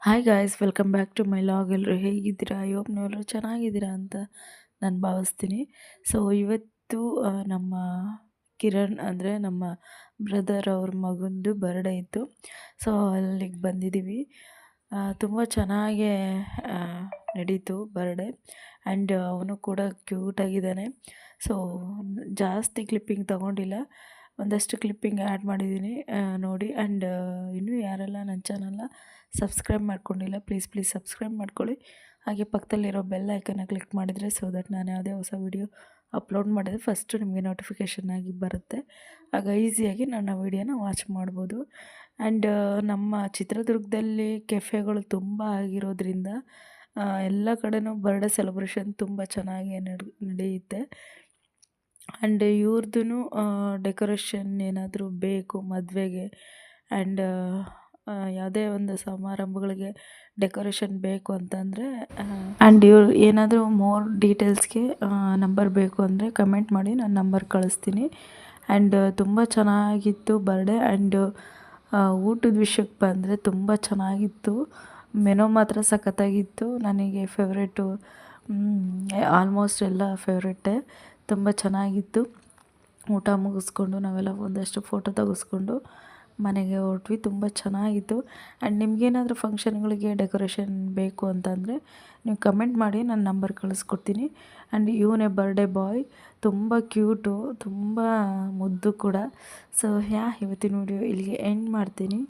Hi guys, welcome back to my vlog. ಎಲ್ಲರೂ ಹೇಗಿದ್ದೀರಾ? I hope ನೀವೆಲ್ಲರೂ ಚೆನ್ನಾಗಿದ್ದೀರಾ ಅಂತ ನಾನು ಭಾವಿಸ್ತೀನಿ. ಸೊ ಇವತ್ತು ನಮ್ಮ ಕಿರಣ್ ಅಂದರೆ ನಮ್ಮ ಬ್ರದರ್ ಅವ್ರ ಮಗಂದು ಬರ್ಡೇ ಇತ್ತು. ಸೊ ಅಲ್ಲಿಗೆ ಬಂದಿದ್ದೀವಿ. ತುಂಬ ಚೆನ್ನಾಗೇ ನಡೀತು ಬರ್ಡೇ. ಆ್ಯಂಡ್ ಅವನು ಕೂಡ ಕ್ಯೂಟಾಗಿದ್ದಾನೆ. ಸೊ ಜಾಸ್ತಿ ಕ್ಲಿಪ್ಪಿಂಗ್ ತೊಗೊಂಡಿಲ್ಲ, ಒಂದಷ್ಟು ಕ್ಲಿಪ್ಪಿಂಗ್ ಆ್ಯಡ್ ಮಾಡಿದ್ದೀನಿ, ನೋಡಿ. ಆ್ಯಂಡ್ ಇನ್ನೂ ಯಾರೆಲ್ಲ ನನ್ನ ಚಾನಲ್ನ ಸಬ್ಸ್ಕ್ರೈಬ್ ಮಾಡ್ಕೊಂಡಿಲ್ಲ, ಪ್ಲೀಸ್ ಸಬ್ಸ್ಕ್ರೈಬ್ ಮಾಡ್ಕೊಳ್ಳಿ. ಹಾಗೆ ಪಕ್ಕದಲ್ಲಿರೋ ಬೆಲ್ ಐಕನ್ನ ಕ್ಲಿಕ್ ಮಾಡಿದರೆ ಸೊ ದಟ್ ನಾನು ಯಾವುದೇ ಹೊಸ ವೀಡಿಯೋ ಅಪ್ಲೋಡ್ ಮಾಡಿದರೆ ಫಸ್ಟು ನಿಮಗೆ ನೋಟಿಫಿಕೇಷನ್ ಆಗಿ ಬರುತ್ತೆ. ಆಗ ಈಸಿಯಾಗಿ ನನ್ನ ವೀಡಿಯೋನ ವಾಚ್ ಮಾಡ್ಬೋದು. ಆ್ಯಂಡ್ ನಮ್ಮ ಚಿತ್ರದುರ್ಗದಲ್ಲಿ ಕೆಫೆಗಳು ತುಂಬ ಆಗಿರೋದ್ರಿಂದ ಎಲ್ಲ ಕಡೆನೂ ಬರ್ಡೇ ಸೆಲೆಬ್ರೇಷನ್ ತುಂಬ ಚೆನ್ನಾಗಿ ನಡೆಯುತ್ತೆ. ಆ್ಯಂಡ್ ಇವ್ರದ್ದು ಡೆಕೋರೇಷನ್ ಏನಾದರೂ ಬೇಕು ಮದುವೆಗೆ ಆ್ಯಂಡ್ ಯಾವುದೇ ಒಂದು ಸಮಾರಂಭಗಳಿಗೆ ಡೆಕೋರೇಷನ್ ಬೇಕು ಅಂತಂದರೆ ಆ್ಯಂಡ್ ಇವ್ರು ಏನಾದರೂ ಮೋರ್ ಡೀಟೇಲ್ಸ್ಗೆ ನಂಬರ್ ಬೇಕು ಅಂದರೆ ಕಮೆಂಟ್ ಮಾಡಿ, ನಾನು ನಂಬರ್ ಕಳಿಸ್ತೀನಿ. ಆ್ಯಂಡ್ ತುಂಬ ಚೆನ್ನಾಗಿತ್ತು ಬರ್ಡೇ. ಆ್ಯಂಡ್ ಊಟದ ವಿಷಯಕ್ಕೆ ಬಂದರೆ ತುಂಬ ಚೆನ್ನಾಗಿತ್ತು. ಮೆನು ಮಾತ್ರ ಸಖತ್ತಾಗಿತ್ತು. ನನಗೆ ಫೇವ್ರೇಟು, ಆಲ್ಮೋಸ್ಟ್ ಎಲ್ಲ ಫೇವ್ರೇಟೇ. ತುಂಬ ಚೆನ್ನಾಗಿತ್ತು. ಊಟ ಮುಗಿಸ್ಕೊಂಡು ನಾವೆಲ್ಲ ಒಂದಷ್ಟು ಫೋಟೋ ತೆಗೆಸ್ಕೊಂಡು ಮನೆಗೆ ಹೊರಟ್ವಿ. ತುಂಬ ಚೆನ್ನಾಗಿತ್ತು. ಆ್ಯಂಡ್ ನಿಮಗೇನಾದರೂ ಫಂಕ್ಷನ್ಗಳಿಗೆ ಡೆಕೋರೇಷನ್ ಬೇಕು ಅಂತಂದರೆ ನೀವು ಕಮೆಂಟ್ ಮಾಡಿ, ನಾನು ನಂಬರ್ ಕಳಿಸ್ಕೊಡ್ತೀನಿ. ಆ್ಯಂಡ್ ಇವನೇ ಬರ್ಡೇ ಬಾಯ್, ತುಂಬ ಕ್ಯೂಟು, ತುಂಬ ಮುದ್ದು ಕೂಡ. ಸೊ ಇವತ್ತಿನ ವಿಡಿಯೋ ಇಲ್ಲಿಗೆ ಎಂಡ್ ಮಾಡ್ತೀನಿ.